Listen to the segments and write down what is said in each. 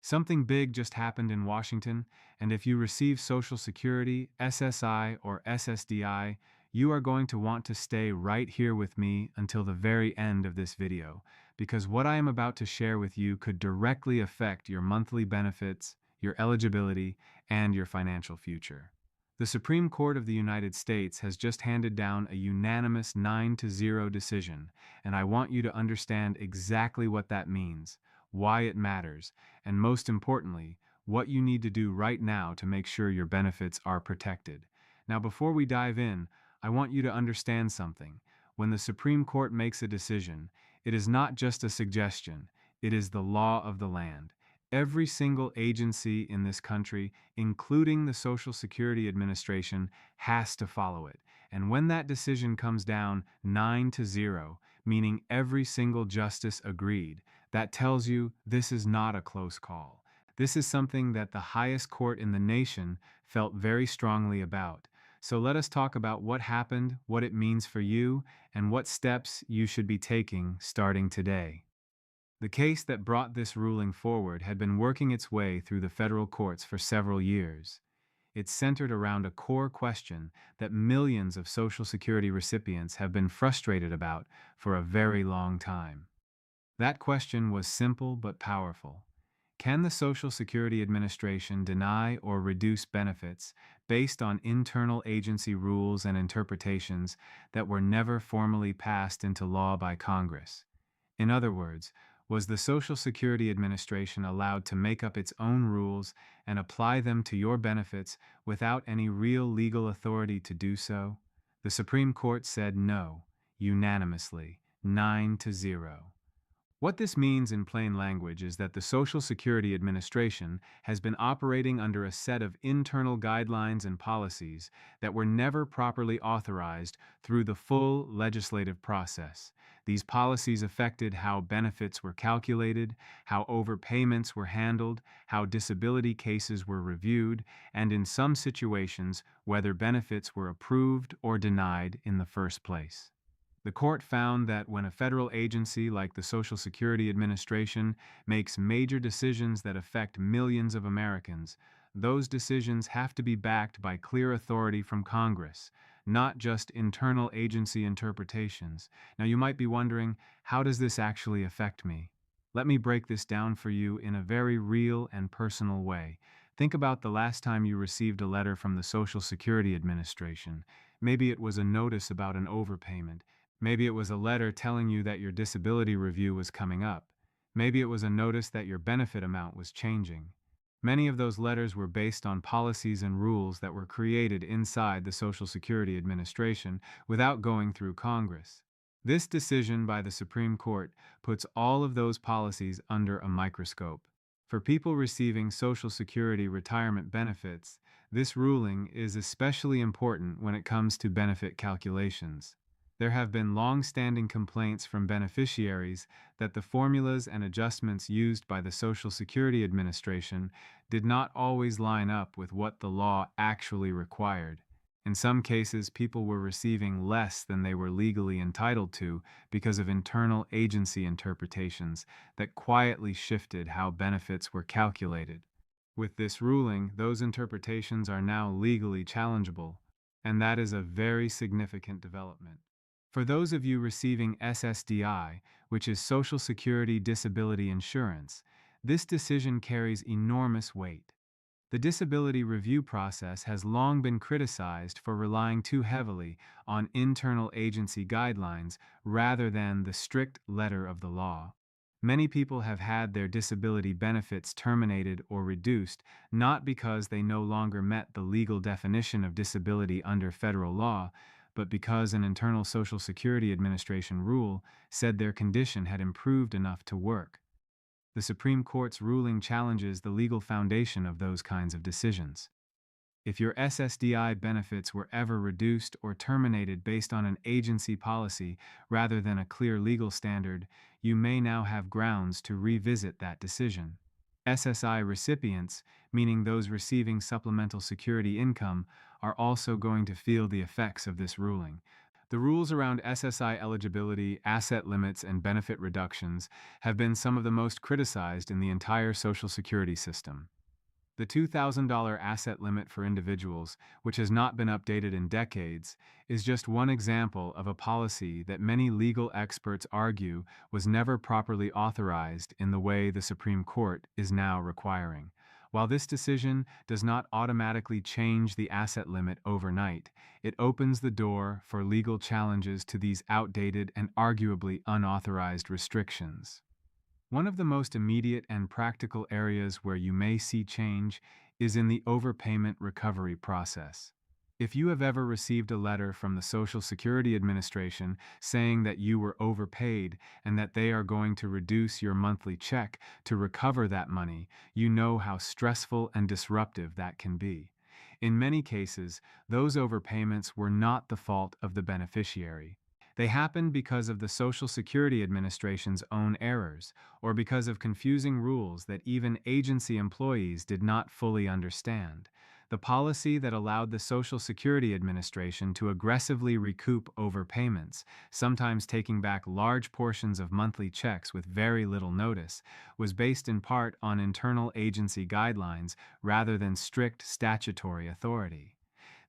Something big just happened in Washington, and if you receive Social Security, SSI, or SSDI, you are going to want to stay right here with me until the very end of this video, because what I am about to share with you could directly affect your monthly benefits, your eligibility, and your financial future. The Supreme Court of the United States has just handed down a unanimous 9-0 decision, and I want you to understand exactly what that means, why it matters, and most importantly, what you need to do right now to make sure your benefits are protected. Now, before we dive in, I want you to understand something. When the Supreme Court makes a decision, it is not just a suggestion, it is the law of the land. Every single agency in this country, including the Social Security Administration, has to follow it. And when that decision comes down 9-0, meaning every single justice agreed, that tells you this is not a close call. This is something that the highest court in the nation felt very strongly about. So let us talk about what happened, what it means for you, and what steps you should be taking starting today. The case that brought this ruling forward had been working its way through the federal courts for several years. It centered around a core question that millions of Social Security recipients have been frustrated about for a very long time. That question was simple but powerful. Can the Social Security Administration deny or reduce benefits based on internal agency rules and interpretations that were never formally passed into law by Congress? In other words, was the Social Security Administration allowed to make up its own rules and apply them to your benefits without any real legal authority to do so? The Supreme Court said no, unanimously, 9-0. What this means in plain language is that the Social Security Administration has been operating under a set of internal guidelines and policies that were never properly authorized through the full legislative process. These policies affected how benefits were calculated, how overpayments were handled, how disability cases were reviewed, and in some situations, whether benefits were approved or denied in the first place. The court found that when a federal agency like the Social Security Administration makes major decisions that affect millions of Americans, those decisions have to be backed by clear authority from Congress, not just internal agency interpretations. Now, you might be wondering, how does this actually affect me? Let me break this down for you in a very real and personal way. Think about the last time you received a letter from the Social Security Administration. Maybe it was a notice about an overpayment. Maybe it was a letter telling you that your disability review was coming up. Maybe it was a notice that your benefit amount was changing. Many of those letters were based on policies and rules that were created inside the Social Security Administration without going through Congress. This decision by the Supreme Court puts all of those policies under a microscope. For people receiving Social Security retirement benefits, this ruling is especially important when it comes to benefit calculations. There have been long-standing complaints from beneficiaries that the formulas and adjustments used by the Social Security Administration did not always line up with what the law actually required. In some cases, people were receiving less than they were legally entitled to because of internal agency interpretations that quietly shifted how benefits were calculated. With this ruling, those interpretations are now legally challengeable, and that is a very significant development. For those of you receiving SSDI, which is Social Security Disability Insurance, this decision carries enormous weight. The disability review process has long been criticized for relying too heavily on internal agency guidelines rather than the strict letter of the law. Many people have had their disability benefits terminated or reduced not because they no longer met the legal definition of disability under federal law, but because an internal Social Security Administration rule said their condition had improved enough to work. The Supreme Court's ruling challenges the legal foundation of those kinds of decisions. If your SSDI benefits were ever reduced or terminated based on an agency policy rather than a clear legal standard, you may now have grounds to revisit that decision. SSI recipients, meaning those receiving supplemental security income, are also going to feel the effects of this ruling. The rules around SSI eligibility, asset limits, and benefit reductions have been some of the most criticized in the entire Social Security system. The $2,000 asset limit for individuals, which has not been updated in decades, is just one example of a policy that many legal experts argue was never properly authorized in the way the Supreme Court is now requiring. While this decision does not automatically change the asset limit overnight, it opens the door for legal challenges to these outdated and arguably unauthorized restrictions. One of the most immediate and practical areas where you may see change is in the overpayment recovery process. If you have ever received a letter from the Social Security Administration saying that you were overpaid and that they are going to reduce your monthly check to recover that money, you know how stressful and disruptive that can be. In many cases, those overpayments were not the fault of the beneficiary. They happened because of the Social Security Administration's own errors, or because of confusing rules that even agency employees did not fully understand. The policy that allowed the Social Security Administration to aggressively recoup overpayments, sometimes taking back large portions of monthly checks with very little notice, was based in part on internal agency guidelines rather than strict statutory authority.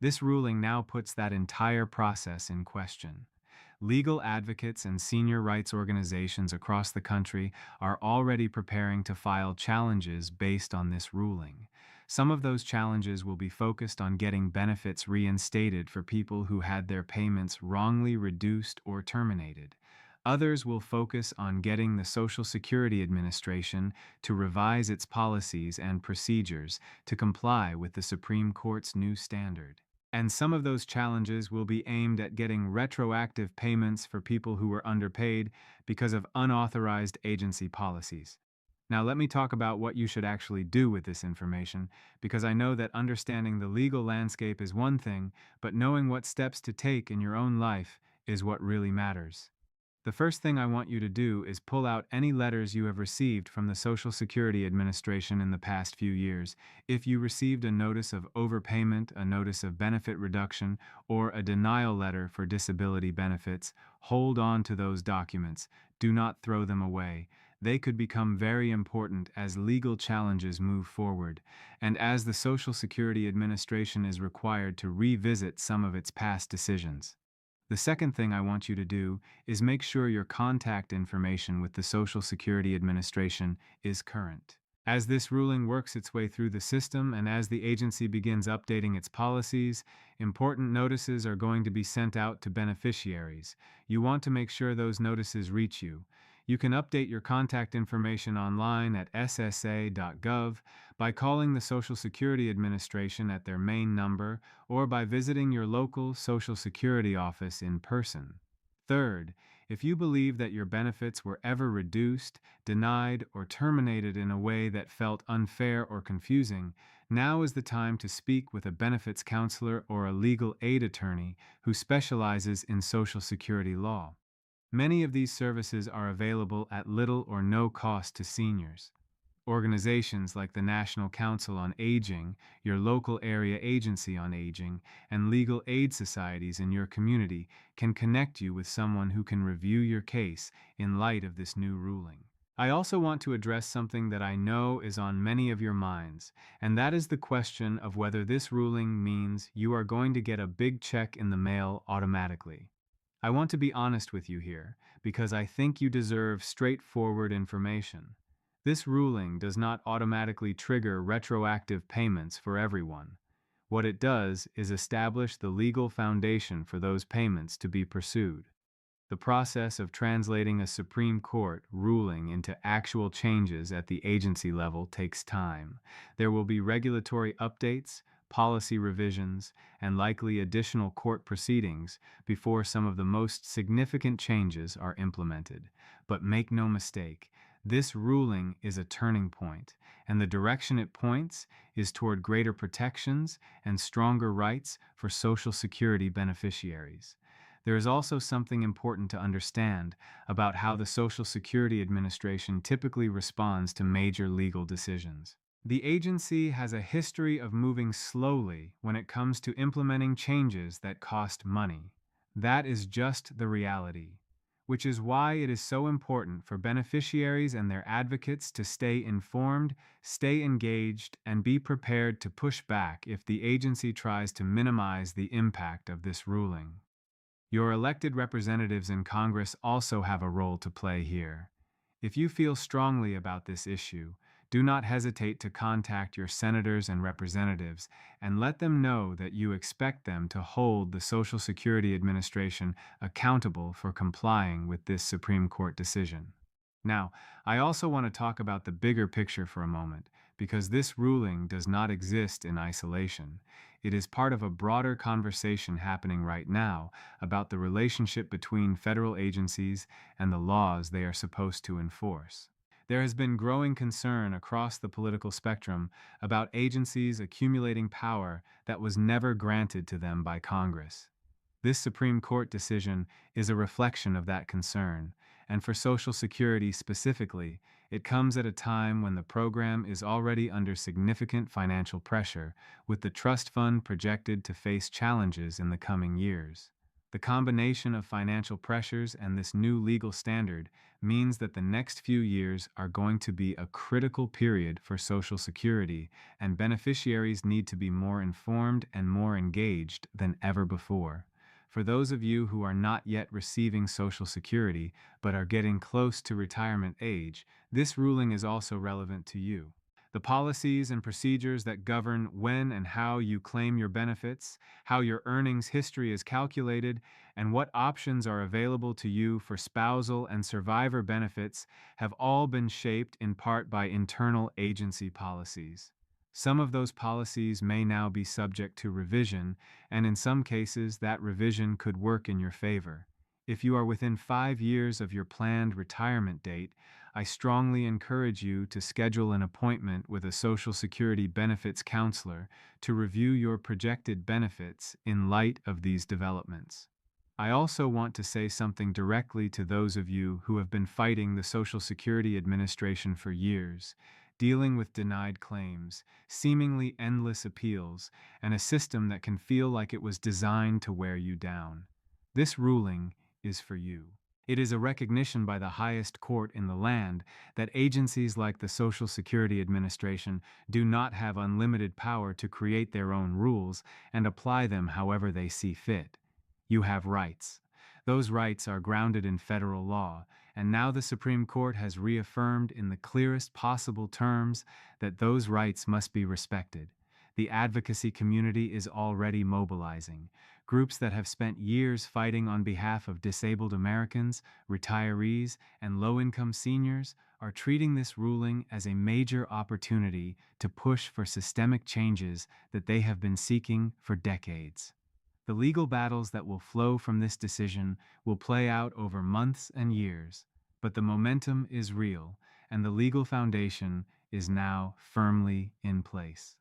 This ruling now puts that entire process in question. Legal advocates and senior rights organizations across the country are already preparing to file challenges based on this ruling. Some of those challenges will be focused on getting benefits reinstated for people who had their payments wrongly reduced or terminated. Others will focus on getting the Social Security Administration to revise its policies and procedures to comply with the Supreme Court's new standard. And some of those challenges will be aimed at getting retroactive payments for people who were underpaid because of unauthorized agency policies. Now, let me talk about what you should actually do with this information, because I know that understanding the legal landscape is one thing, but knowing what steps to take in your own life is what really matters. The first thing I want you to do is pull out any letters you have received from the Social Security Administration in the past few years. If you received a notice of overpayment, a notice of benefit reduction, or a denial letter for disability benefits, hold on to those documents. Do not throw them away. They could become very important as legal challenges move forward, and as the Social Security Administration is required to revisit some of its past decisions. The second thing I want you to do is make sure your contact information with the Social Security Administration is current. As this ruling works its way through the system and as the agency begins updating its policies, important notices are going to be sent out to beneficiaries. You want to make sure those notices reach you. You can update your contact information online at ssa.gov by calling the Social Security Administration at their main number or by visiting your local Social Security office in person. Third, if you believe that your benefits were ever reduced, denied, or terminated in a way that felt unfair or confusing, now is the time to speak with a benefits counselor or a legal aid attorney who specializes in Social Security law. Many of these services are available at little or no cost to seniors. Organizations like the National Council on Aging, your local area agency on aging, and legal aid societies in your community can connect you with someone who can review your case in light of this new ruling. I also want to address something that I know is on many of your minds, and that is the question of whether this ruling means you are going to get a big check in the mail automatically. I want to be honest with you here, because I think you deserve straightforward information. This ruling does not automatically trigger retroactive payments for everyone. What it does is establish the legal foundation for those payments to be pursued. The process of translating a Supreme Court ruling into actual changes at the agency level takes time. There will be regulatory updates, policy revisions, and likely additional court proceedings before some of the most significant changes are implemented. But make no mistake, this ruling is a turning point, and the direction it points is toward greater protections and stronger rights for Social Security beneficiaries. There is also something important to understand about how the Social Security Administration typically responds to major legal decisions. The agency has a history of moving slowly when it comes to implementing changes that cost money. That is just the reality, which is why it is so important for beneficiaries and their advocates to stay informed, stay engaged, and be prepared to push back if the agency tries to minimize the impact of this ruling. Your elected representatives in Congress also have a role to play here. If you feel strongly about this issue, do not hesitate to contact your senators and representatives and let them know that you expect them to hold the Social Security Administration accountable for complying with this Supreme Court decision. Now, I also want to talk about the bigger picture for a moment, because this ruling does not exist in isolation. It is part of a broader conversation happening right now about the relationship between federal agencies and the laws they are supposed to enforce. There has been growing concern across the political spectrum about agencies accumulating power that was never granted to them by Congress. This Supreme Court decision is a reflection of that concern, and for Social Security specifically, it comes at a time when the program is already under significant financial pressure, with the trust fund projected to face challenges in the coming years. The combination of financial pressures and this new legal standard means that the next few years are going to be a critical period for Social Security, and beneficiaries need to be more informed and more engaged than ever before. For those of you who are not yet receiving Social Security but are getting close to retirement age, this ruling is also relevant to you. The policies and procedures that govern when and how you claim your benefits, how your earnings history is calculated, and what options are available to you for spousal and survivor benefits have all been shaped in part by internal agency policies. Some of those policies may now be subject to revision, and in some cases, that revision could work in your favor. If you are within 5 years of your planned retirement date, I strongly encourage you to schedule an appointment with a Social Security benefits counselor to review your projected benefits in light of these developments. I also want to say something directly to those of you who have been fighting the Social Security Administration for years, dealing with denied claims, seemingly endless appeals, and a system that can feel like it was designed to wear you down. This ruling is for you. It is a recognition by the highest court in the land that agencies like the Social Security Administration do not have unlimited power to create their own rules and apply them however they see fit. You have rights. Those rights are grounded in federal law, and now the Supreme Court has reaffirmed in the clearest possible terms that those rights must be respected. The advocacy community is already mobilizing. Groups that have spent years fighting on behalf of disabled Americans, retirees, and low-income seniors are treating this ruling as a major opportunity to push for systemic changes that they have been seeking for decades. The legal battles that will flow from this decision will play out over months and years, but the momentum is real, and the legal foundation is now firmly in place.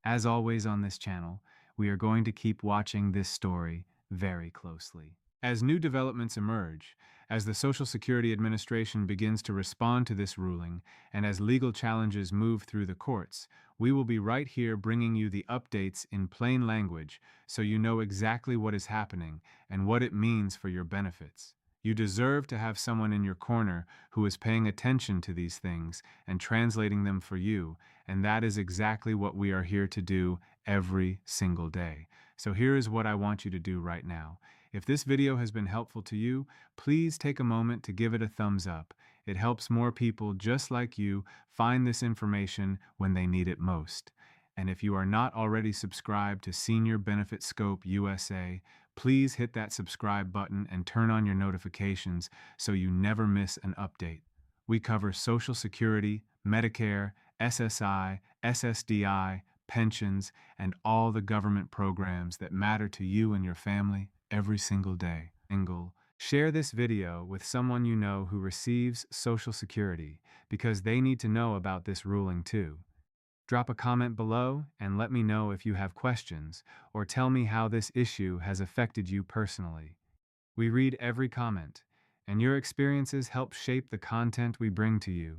As always on this channel, we are going to keep watching this story very closely. As new developments emerge, as the Social Security Administration begins to respond to this ruling, and as legal challenges move through the courts, we will be right here bringing you the updates in plain language so you know exactly what is happening and what it means for your benefits. You deserve to have someone in your corner who is paying attention to these things and translating them for you, and that is exactly what we are here to do every single day. So here is what I want you to do right now. If this video has been helpful to you, please take a moment to give it a thumbs up. It helps more people just like you find this information when they need it most. And if you are not already subscribed to Senior Benefit Scope USA, please hit that subscribe button and turn on your notifications so you never miss an update. We cover Social Security, Medicare, SSI, SSDI, pensions, and all the government programs that matter to you and your family every single day. Share this video with someone you know who receives Social Security because they need to know about this ruling too. Drop a comment below and let me know if you have questions or tell me how this issue has affected you personally. We read every comment, and your experiences help shape the content we bring to you.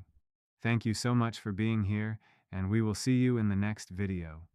Thank you so much for being here, and we will see you in the next video.